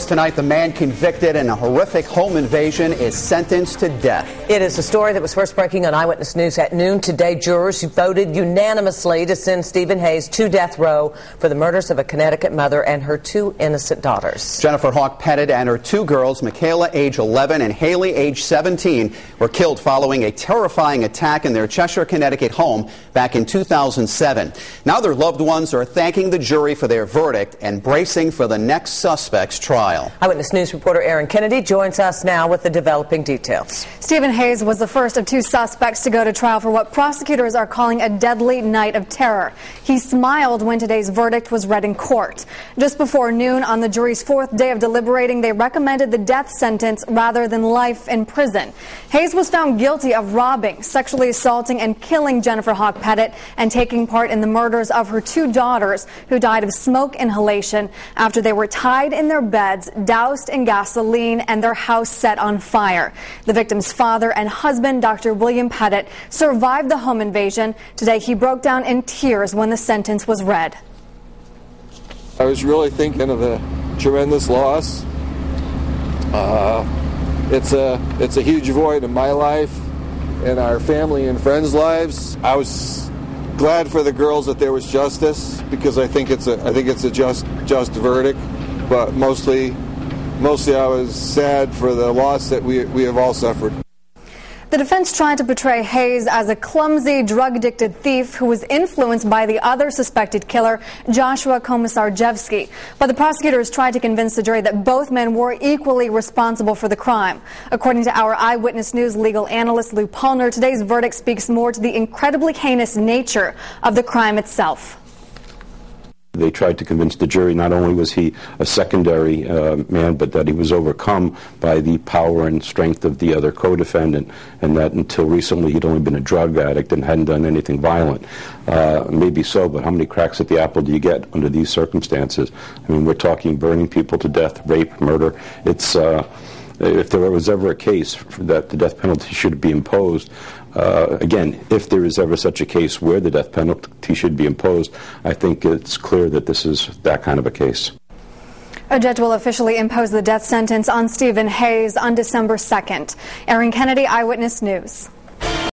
Tonight, the man convicted in a horrific home invasion is sentenced to death. It is a story that was first breaking on Eyewitness News at noon today. Jurors voted unanimously to send Stephen Hayes to death row for the murders of a Connecticut mother and her two innocent daughters. Jennifer Hawk Pettit and her two girls, Michaela, age 11, and Haley, age 17, were killed following a terrifying attack in their Cheshire, Connecticut home back in 2007. Now their loved ones are thanking the jury for their verdict and bracing for the next suspect's trial. Eyewitness News reporter Aaron Kennedy joins us now with the developing details. Stephen Hayes was the first of two suspects to go to trial for what prosecutors are calling a deadly night of terror. He smiled when today's verdict was read in court. Just before noon on the jury's fourth day of deliberating, they recommended the death sentence rather than life in prison. Hayes was found guilty of robbing, sexually assaulting, and killing Jennifer Hawk Pettit and taking part in the murders of her two daughters, who died of smoke inhalation after they were tied in their beds, doused in gasoline, and their house set on fire. The victim's father and husband, Dr. William Pettit, survived the home invasion. Today, he broke down in tears when the sentence was read. I was really thinking of a tremendous loss. It's a huge void in my life and our family and friends' lives. I was glad for the girls that there was justice, because I think it's a just verdict. But mostly I was sad for the loss that we have all suffered. The defense tried to portray Hayes as a clumsy, drug-addicted thief who was influenced by the other suspected killer, Joshua Komisarjevsky. But the prosecutors tried to convince the jury that both men were equally responsible for the crime. According to our Eyewitness News legal analyst Lou Palner, today's verdict speaks more to the incredibly heinous nature of the crime itself. They tried to convince the jury not only was he a secondary man, but that he was overcome by the power and strength of the other co-defendant, and that until recently he'd only been a drug addict and hadn't done anything violent. Maybe so, but how many cracks at the apple do you get under these circumstances? I mean, we're talking burning people to death, rape, murder. It's if there was ever a case that the death penalty should be imposed, again, if there is ever such a case where the death penalty should be imposed, I think it's clear that this is that kind of a case. A judge will officially impose the death sentence on Stephen Hayes on December 2nd. Aaron Kennedy, Eyewitness News.